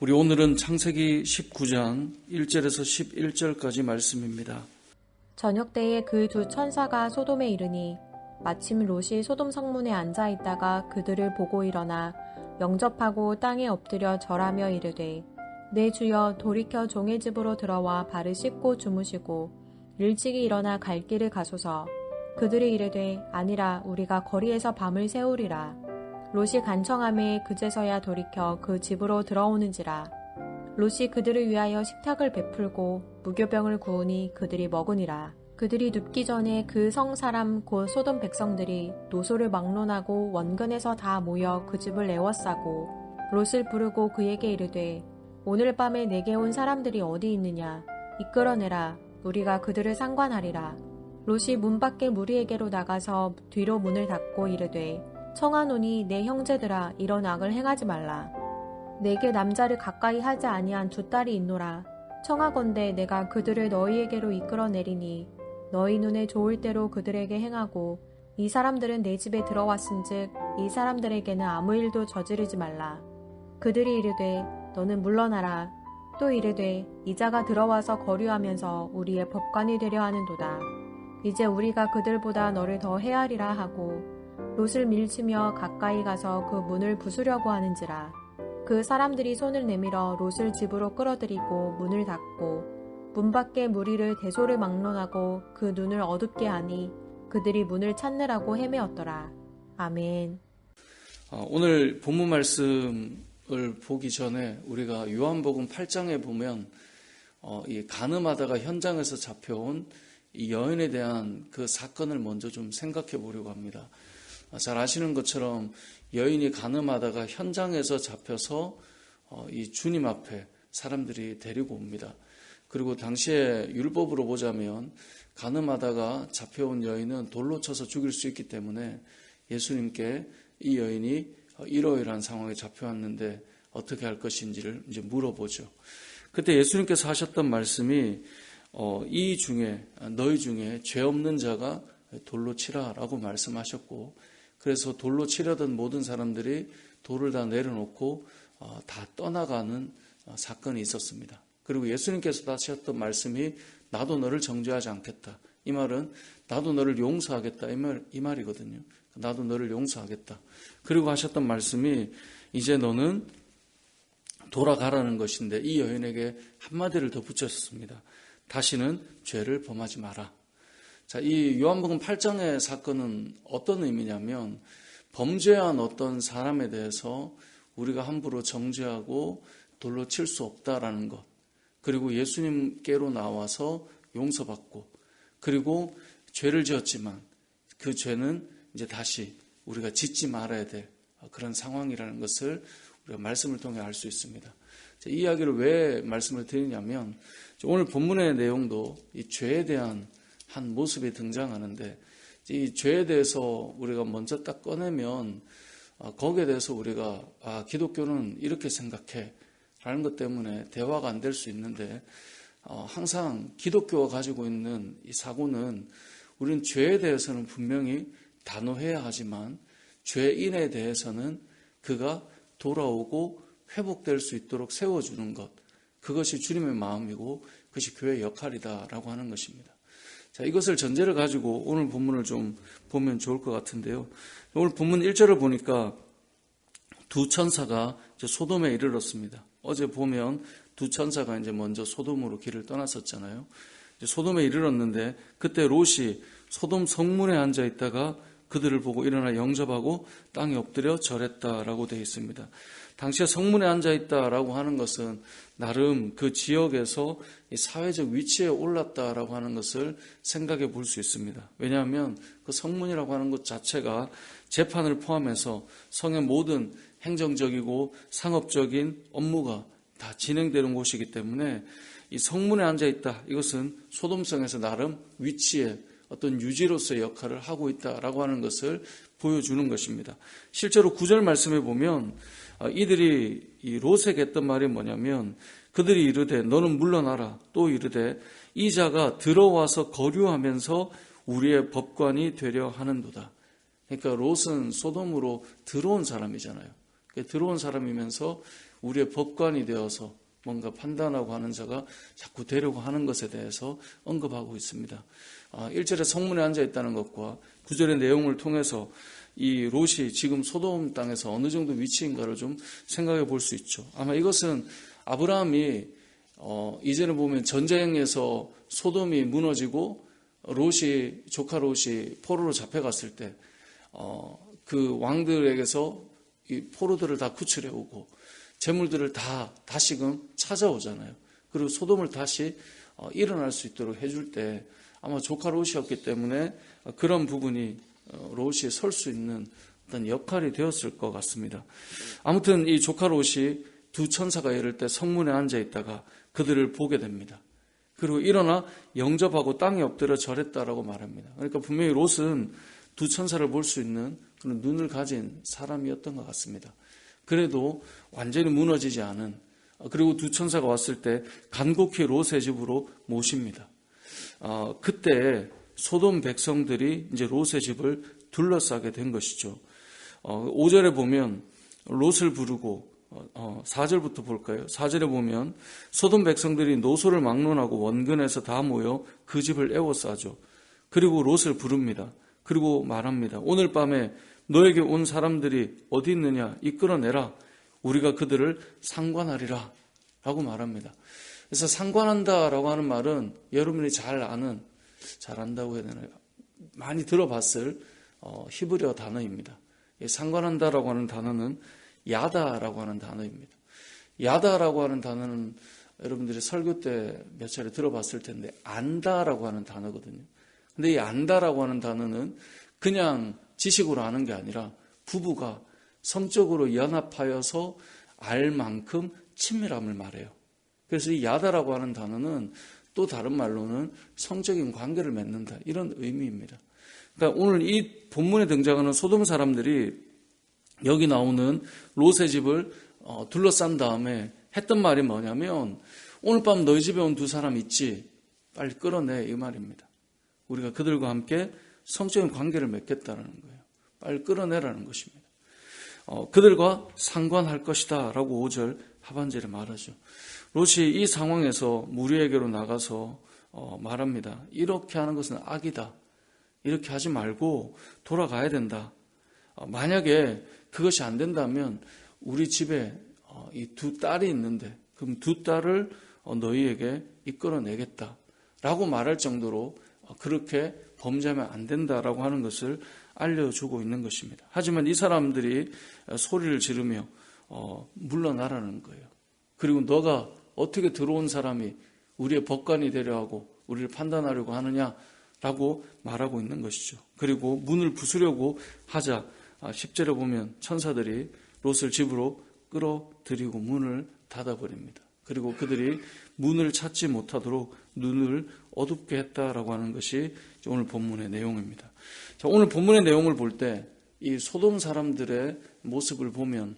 우리 오늘은 창세기 19장 1절에서 11절까지 말씀입니다. 저녁 때에 그 두 천사가 소돔에 이르니 마침 롯이 소돔 성문에 앉아 있다가 그들을 보고 일어나 영접하고 땅에 엎드려 절하며 이르되 내 주여 돌이켜 종의 집으로 들어와 발을 씻고 주무시고 일찍이 일어나 갈 길을 가소서. 그들이 이르되 아니라 우리가 거리에서 밤을 새우리라. 롯이 간청하매 그제서야 돌이켜 그 집으로 들어오는지라. 롯이 그들을 위하여 식탁을 베풀고 무교병을 구우니 그들이 먹으니라. 그들이 눕기 전에 그 성 사람 곧 소돔 백성들이 노소를 막론하고 원근에서 다 모여 그 집을 에워싸고 롯을 부르고 그에게 이르되 오늘 밤에 내게 온 사람들이 어디 있느냐 이끌어내라. 우리가 그들을 상관하리라. 롯이 문 밖에 무리에게로 나가서 뒤로 문을 닫고 이르되 청하노니 내 형제들아 이런 악을 행하지 말라. 내게 남자를 가까이 하지 아니한 두 딸이 있노라. 청하건대 내가 그들을 너희에게로 이끌어내리니 너희 눈에 좋을 대로 그들에게 행하고 이 사람들은 내 집에 들어왔은즉 이 사람들에게는 아무 일도 저지르지 말라. 그들이 이르되 너는 물러나라. 또 이르되 이자가 들어와서 거류하면서 우리의 법관이 되려 하는도다. 이제 우리가 그들보다 너를 더 헤아리라 하고 롯을 밀치며 가까이 가서 그 문을 부수려고 하는지라. 그 사람들이 손을 내밀어 롯을 집으로 끌어들이고 문을 닫고 문 밖에 무리를 대소를 막론하고 그 눈을 어둡게 하니 그들이 문을 찾느라고 헤매었더라. 아멘. 오늘 본문 말씀을 보기 전에 우리가 요한복음 8장에 보면 이 가늠하다가 현장에서 잡혀온 이 여인에 대한 그 사건을 먼저 좀 생각해 보려고 합니다. 잘 아시는 것처럼 여인이 가늠하다가 현장에서 잡혀서 이 주님 앞에 사람들이 데리고 옵니다. 그리고 당시에 율법으로 보자면 가늠하다가 잡혀온 여인은 돌로 쳐서 죽일 수 있기 때문에 예수님께 이 여인이 이러이러한 상황에 잡혀왔는데 어떻게 할 것인지를 이제 물어보죠. 그때 예수님께서 하셨던 말씀이 이 중에 너희 중에 죄 없는 자가 돌로 치라라고 말씀하셨고, 그래서 돌로 치려던 모든 사람들이 돌을 다 내려놓고 다 떠나가는 사건이 있었습니다. 그리고 예수님께서 하셨던 말씀이 나도 너를 정죄하지 않겠다. 이 말은 나도 너를 용서하겠다 이 말이거든요. 나도 너를 용서하겠다. 그리고 하셨던 말씀이 이제 너는 돌아가라는 것인데 이 여인에게 한마디를 더 붙였습니다. 다시는 죄를 범하지 마라. 자, 이 요한복음 8장의 사건은 어떤 의미냐면 범죄한 어떤 사람에 대해서 우리가 함부로 정죄하고 돌로 칠 수 없다라는 것, 그리고 예수님께로 나와서 용서받고, 그리고 죄를 지었지만 그 죄는 이제 다시 우리가 짓지 말아야 될 그런 상황이라는 것을 우리가 말씀을 통해 알 수 있습니다. 자, 이 이야기를 왜 말씀을 드리냐면 오늘 본문의 내용도 이 죄에 대한 한 모습이 등장하는데, 이 죄에 대해서 우리가 먼저 딱 꺼내면 거기에 대해서 우리가 기독교는 이렇게 생각해 라는 것 때문에 대화가 안 될 수 있는데, 항상 기독교가 가지고 있는 이 사고는 우리는 죄에 대해서는 분명히 단호해야 하지만 죄인에 대해서는 그가 돌아오고 회복될 수 있도록 세워주는 것, 그것이 주님의 마음이고 그것이 교회의 역할이다라고 하는 것입니다. 자, 이것을 전제를 가지고 오늘 본문을 좀 보면 좋을 것 같은데요. 오늘 본문 1절을 보니까 두 천사가 이제 소돔에 이르렀습니다. 어제 보면 두 천사가 이제 먼저 소돔으로 길을 떠났었잖아요. 이제 소돔에 이르렀는데 그때 롯이 소돔 성문에 앉아 있다가 그들을 보고 일어나 영접하고 땅에 엎드려 절했다라고 되어 있습니다. 당시에 성문에 앉아 있다라고 하는 것은 나름 그 지역에서 이 사회적 위치에 올랐다라고 하는 것을 생각해 볼 수 있습니다. 왜냐하면 그 성문이라고 하는 것 자체가 재판을 포함해서 성의 모든 행정적이고 상업적인 업무가 다 진행되는 곳이기 때문에 이 성문에 앉아 있다, 이것은 소돔성에서 나름 위치에 어떤 유지로서의 역할을 하고 있다라고 하는 것을 보여주는 것입니다. 실제로 9절 말씀에 보면 이들이 이 롯에게 했던 말이 뭐냐면 그들이 이르되 너는 물러나라. 또 이르되 이 자가 들어와서 거류하면서 우리의 법관이 되려 하는도다. 그러니까 롯은 소돔으로 들어온 사람이잖아요. 들어온 사람이면서 우리의 법관이 되어서 뭔가 판단하고 하는 자가 자꾸 되려고 하는 것에 대해서 언급하고 있습니다. 1절에 성문에 앉아 있다는 것과 9절의 내용을 통해서 이 롯이 지금 소돔 땅에서 어느 정도 위치인가를 좀 생각해 볼 수 있죠. 아마 이것은 아브라함이 이제는 보면 전쟁에서 소돔이 무너지고 조카 롯이 포로로 잡혀갔을 때 그 왕들에게서 이 포로들을 다 구출해 오고 재물들을 다 다시금 찾아오잖아요. 그리고 소돔을 다시 일어날 수 있도록 해줄 때 아마 조카 롯이었기 때문에 그런 부분이 롯이 설 수 있는 어떤 역할이 되었을 것 같습니다. 아무튼 이 조카 롯이 두 천사가 이럴 때 성문에 앉아 있다가 그들을 보게 됩니다. 그리고 일어나 영접하고 땅에 엎드려 절했다라고 말합니다. 그러니까 분명히 롯은 두 천사를 볼 수 있는 그런 눈을 가진 사람이었던 것 같습니다. 그래도 완전히 무너지지 않은, 그리고 두 천사가 왔을 때 간곡히 롯의 집으로 모십니다. 그때 소돔 백성들이 이제 롯의 집을 둘러싸게 된 것이죠. 5절에 보면 롯을 부르고 4절부터 볼까요? 4절에 보면 소돔 백성들이 노소를 막론하고 원근에서 다 모여 그 집을 에워싸죠. 그리고 롯을 부릅니다. 그리고 말합니다. 오늘 밤에 너에게 온 사람들이 어디 있느냐? 이끌어내라. 우리가 그들을 상관하리라. 라고 말합니다. 그래서 상관한다라고 하는 말은 여러분이 잘 안다고 해야 되나요? 많이 들어봤을 히브리어 단어입니다. 상관한다라고 하는 단어는 야다라고 하는 단어입니다. 야다라고 하는 단어는 여러분들이 설교 때 몇 차례 들어봤을 텐데 안다라고 하는 단어거든요. 근데 이 안다라고 하는 단어는 그냥 지식으로 아는 게 아니라 부부가 성적으로 연합하여서 알 만큼 친밀함을 말해요. 그래서 이 야다라고 하는 단어는 또 다른 말로는 성적인 관계를 맺는다, 이런 의미입니다. 그러니까 오늘 이 본문에 등장하는 소돔 사람들이 여기 나오는 롯의 집을 둘러싼 다음에 했던 말이 뭐냐면 오늘 밤 너희 집에 온 두 사람 있지? 빨리 끌어내, 이 말입니다. 우리가 그들과 함께 성적인 관계를 맺겠다는 거예요. 빨리 끌어내라는 것입니다. 그들과 상관할 것이다 라고 5절 하반절에 말하죠. 롯이 이 상황에서 무리에게로 나가서 말합니다. 이렇게 하는 것은 악이다. 이렇게 하지 말고 돌아가야 된다. 만약에 그것이 안 된다면 우리 집에 이 두 딸이 있는데 그럼 두 딸을 너희에게 이끌어내겠다 라고 말할 정도로 그렇게 범죄하면 안 된다라고 하는 것을 알려주고 있는 것입니다. 하지만 이 사람들이 소리를 지르며 물러나라는 거예요. 그리고 너가 어떻게 들어온 사람이 우리의 법관이 되려 하고 우리를 판단하려고 하느냐라고 말하고 있는 것이죠. 그리고 문을 부수려고 하자 10절에 보면 천사들이 롯을 집으로 끌어들이고 문을 닫아버립니다. 그리고 그들이 문을 찾지 못하도록 눈을 어둡게 했다라고 하는 것이 오늘 본문의 내용입니다. 자, 오늘 본문의 내용을 볼 때 이 소돔 사람들의 모습을 보면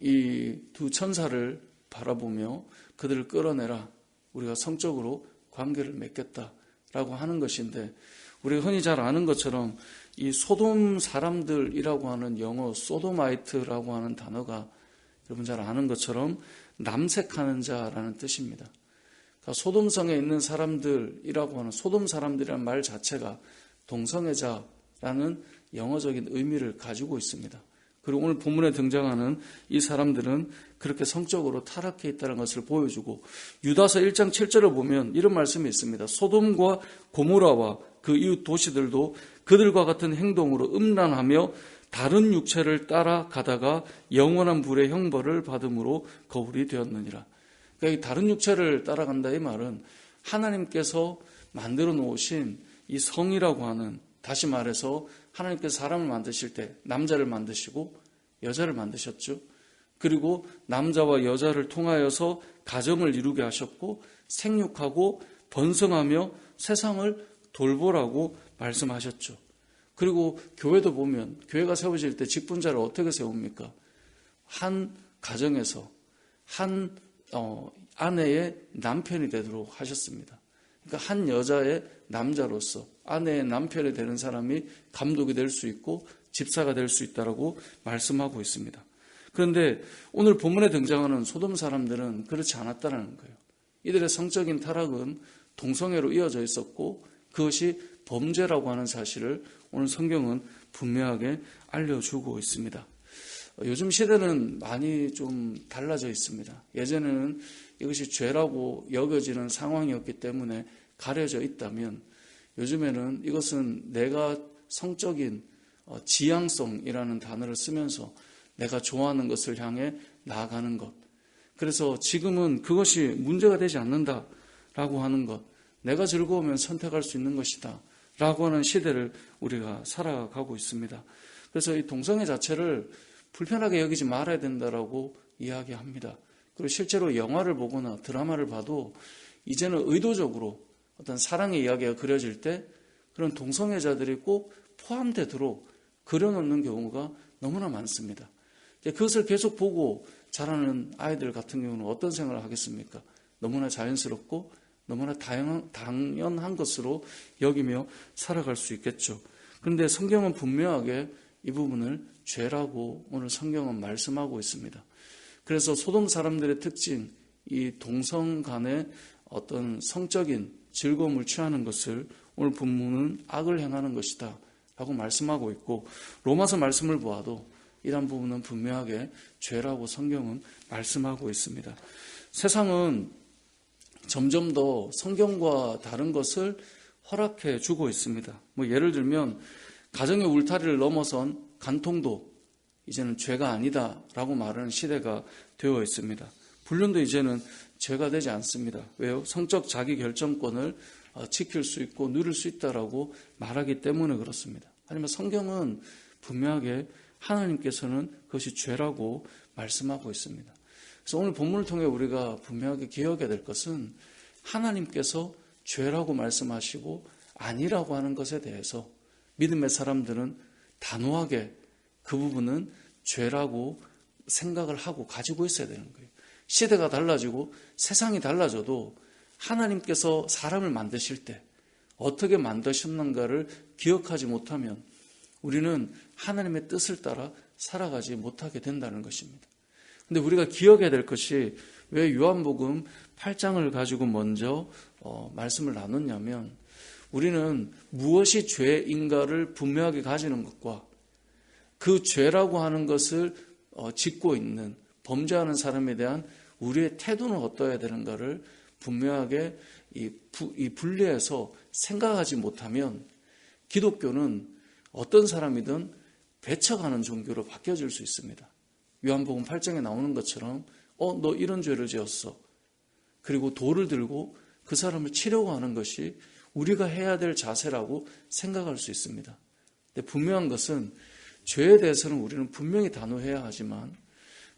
이 두 천사를 바라보며 그들을 끌어내라. 우리가 성적으로 관계를 맺겠다라고 하는 것인데 우리가 흔히 잘 아는 것처럼 이 소돔 사람들이라고 하는 영어 소도마이트라고 하는 단어가 여러분 잘 아는 것처럼 남색하는 자라는 뜻입니다. 그러니까 소돔성에 있는 사람들이라고 하는 소돔 사람들이라는 말 자체가 동성애자라는 영어적인 의미를 가지고 있습니다. 그리고 오늘 본문에 등장하는 이 사람들은 그렇게 성적으로 타락해 있다는 것을 보여주고 유다서 1장 7절을 보면 이런 말씀이 있습니다. 소돔과 고모라와 그 이웃 도시들도 그들과 같은 행동으로 음란하며 다른 육체를 따라가다가 영원한 불의 형벌을 받음으로 거울이 되었느니라. 그러니까 이 다른 육체를 따라간다 이 말은 하나님께서 만들어 놓으신 이 성이라고 하는, 다시 말해서 하나님께서 사람을 만드실 때 남자를 만드시고 여자를 만드셨죠. 그리고 남자와 여자를 통하여서 가정을 이루게 하셨고 생육하고 번성하며 세상을 돌보라고 말씀하셨죠. 그리고 교회도 보면 교회가 세워질 때 직분자를 어떻게 세웁니까? 한 가정에서 한 아내의 남편이 되도록 하셨습니다. 그러니까 한 여자의 남자로서 아내의 남편이 되는 사람이 감독이 될 수 있고 집사가 될 수 있다라고 말씀하고 있습니다. 그런데 오늘 본문에 등장하는 소돔 사람들은 그렇지 않았다는 거예요. 이들의 성적인 타락은 동성애로 이어져 있었고 그것이 범죄라고 하는 사실을 오늘 성경은 분명하게 알려주고 있습니다. 요즘 시대는 많이 좀 달라져 있습니다. 예전에는 이것이 죄라고 여겨지는 상황이었기 때문에 가려져 있다면 요즘에는 이것은 내가 성적인 지향성이라는 단어를 쓰면서 내가 좋아하는 것을 향해 나아가는 것. 그래서 지금은 그것이 문제가 되지 않는다라고 하는 것. 내가 즐거우면 선택할 수 있는 것이다 라고 하는 시대를 우리가 살아가고 있습니다. 그래서 이 동성애 자체를 불편하게 여기지 말아야 된다라고 이야기합니다. 그리고 실제로 영화를 보거나 드라마를 봐도 이제는 의도적으로 어떤 사랑의 이야기가 그려질 때 그런 동성애자들이 꼭 포함되도록 그려놓는 경우가 너무나 많습니다. 그것을 계속 보고 자라는 아이들 같은 경우는 어떤 생각을 하겠습니까? 너무나 자연스럽고 너무나 당연한 것으로 여기며 살아갈 수 있겠죠. 그런데 성경은 분명하게 이 부분을 죄라고 오늘 성경은 말씀하고 있습니다. 그래서 소돔 사람들의 특징, 이 동성 간의 어떤 성적인 즐거움을 취하는 것을 오늘 본문은 악을 행하는 것이다 라고 말씀하고 있고, 로마서 말씀을 보아도 이런 부분은 분명하게 죄라고 성경은 말씀하고 있습니다. 세상은 점점 더 성경과 다른 것을 허락해 주고 있습니다. 예를 들면 가정의 울타리를 넘어선 간통도 이제는 죄가 아니다라고 말하는 시대가 되어 있습니다. 불륜도 이제는 죄가 되지 않습니다. 왜요? 성적 자기 결정권을 지킬 수 있고 누릴 수 있다라고 말하기 때문에 그렇습니다. 하지만 성경은 분명하게 하나님께서는 그것이 죄라고 말씀하고 있습니다. 그래서 오늘 본문을 통해 우리가 분명하게 기억해야 될 것은 하나님께서 죄라고 말씀하시고 아니라고 하는 것에 대해서 믿음의 사람들은 단호하게 그 부분은 죄라고 생각을 하고 가지고 있어야 되는 거예요. 시대가 달라지고 세상이 달라져도 하나님께서 사람을 만드실 때 어떻게 만드셨는가를 기억하지 못하면 우리는 하나님의 뜻을 따라 살아가지 못하게 된다는 것입니다. 근데 우리가 기억해야 될 것이 왜 요한복음 8장을 가지고 먼저 말씀을 나눴냐면 우리는 무엇이 죄인가를 분명하게 가지는 것과 그 죄라고 하는 것을 짓고 있는 범죄하는 사람에 대한 우리의 태도는 어떠해야 되는가를 분명하게 이 분리해서 생각하지 못하면 기독교는 어떤 사람이든 배척하는 종교로 바뀌어질 수 있습니다. 요한복음 8장에 나오는 것처럼 너 이런 죄를 지었어. 그리고 돌을 들고 그 사람을 치려고 하는 것이 우리가 해야 될 자세라고 생각할 수 있습니다. 근데 분명한 것은 죄에 대해서는 우리는 분명히 단호해야 하지만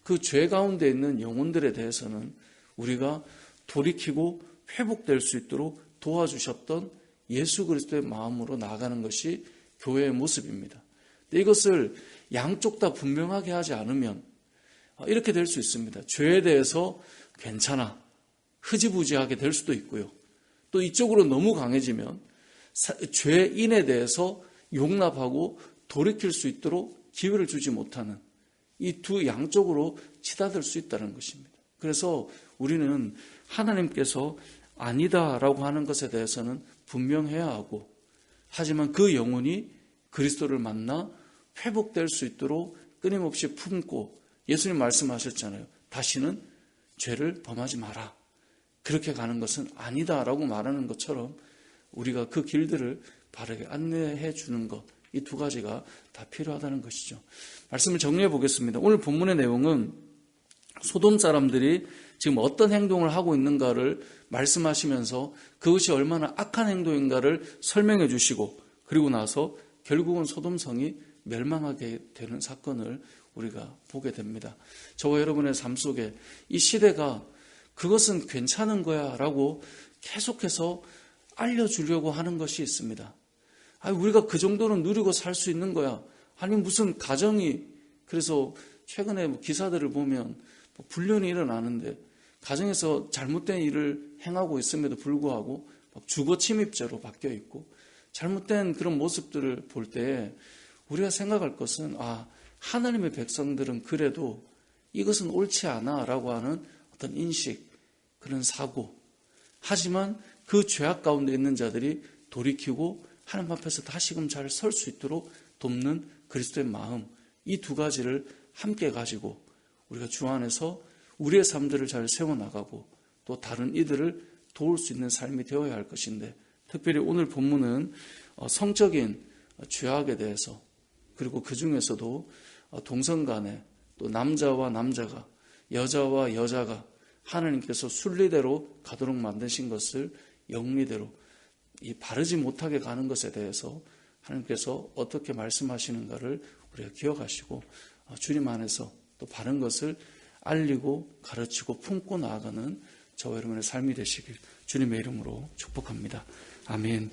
그 죄 가운데 있는 영혼들에 대해서는 우리가 돌이키고 회복될 수 있도록 도와주셨던 예수 그리스도의 마음으로 나아가는 것이 교회의 모습입니다. 근데 이것을 양쪽 다 분명하게 하지 않으면 이렇게 될 수 있습니다. 죄에 대해서 괜찮아, 흐지부지하게 될 수도 있고요. 또 이쪽으로 너무 강해지면 죄인에 대해서 용납하고 돌이킬 수 있도록 기회를 주지 못하는 이 두 양쪽으로 치닫을 수 있다는 것입니다. 그래서 우리는 하나님께서 아니다라고 하는 것에 대해서는 분명해야 하고, 하지만 그 영혼이 그리스도를 만나 회복될 수 있도록 끊임없이 품고, 예수님 말씀하셨잖아요. 다시는 죄를 범하지 마라. 그렇게 가는 것은 아니다라고 말하는 것처럼 우리가 그 길들을 바르게 안내해 주는 것, 이 두 가지가 다 필요하다는 것이죠. 말씀을 정리해 보겠습니다. 오늘 본문의 내용은 소돔 사람들이 지금 어떤 행동을 하고 있는가를 말씀하시면서 그것이 얼마나 악한 행동인가를 설명해 주시고, 그리고 나서 결국은 소돔성이 멸망하게 되는 사건을 우리가 보게 됩니다. 저와 여러분의 삶 속에 이 시대가 그것은 괜찮은 거야 라고 계속해서 알려주려고 하는 것이 있습니다. 우리가 그 정도는 누리고 살 수 있는 거야. 아니면 무슨 가정이, 그래서 최근에 기사들을 보면 불륜이 일어나는데 가정에서 잘못된 일을 행하고 있음에도 불구하고 주거 침입죄로 바뀌어 있고, 잘못된 그런 모습들을 볼 때 우리가 생각할 것은 하나님의 백성들은 그래도 이것은 옳지 않아 라고 하는 어떤 인식, 그런 사고. 하지만 그 죄악 가운데 있는 자들이 돌이키고 하나님 앞에서 다시금 잘 설 수 있도록 돕는 그리스도의 마음, 이 두 가지를 함께 가지고 우리가 주 안에서 우리의 삶들을 잘 세워나가고 또 다른 이들을 도울 수 있는 삶이 되어야 할 것인데, 특별히 오늘 본문은 성적인 죄악에 대해서, 그리고 그 중에서도 동성 간에 또 남자와 남자가, 여자와 여자가 하나님께서 순리대로 가도록 만드신 것을 영리대로 이 바르지 못하게 가는 것에 대해서 하나님께서 어떻게 말씀하시는가를 우리가 기억하시고 주님 안에서 또 바른 것을 알리고 가르치고 품고 나아가는 저와 여러분의 삶이 되시길 주님의 이름으로 축복합니다. 아멘.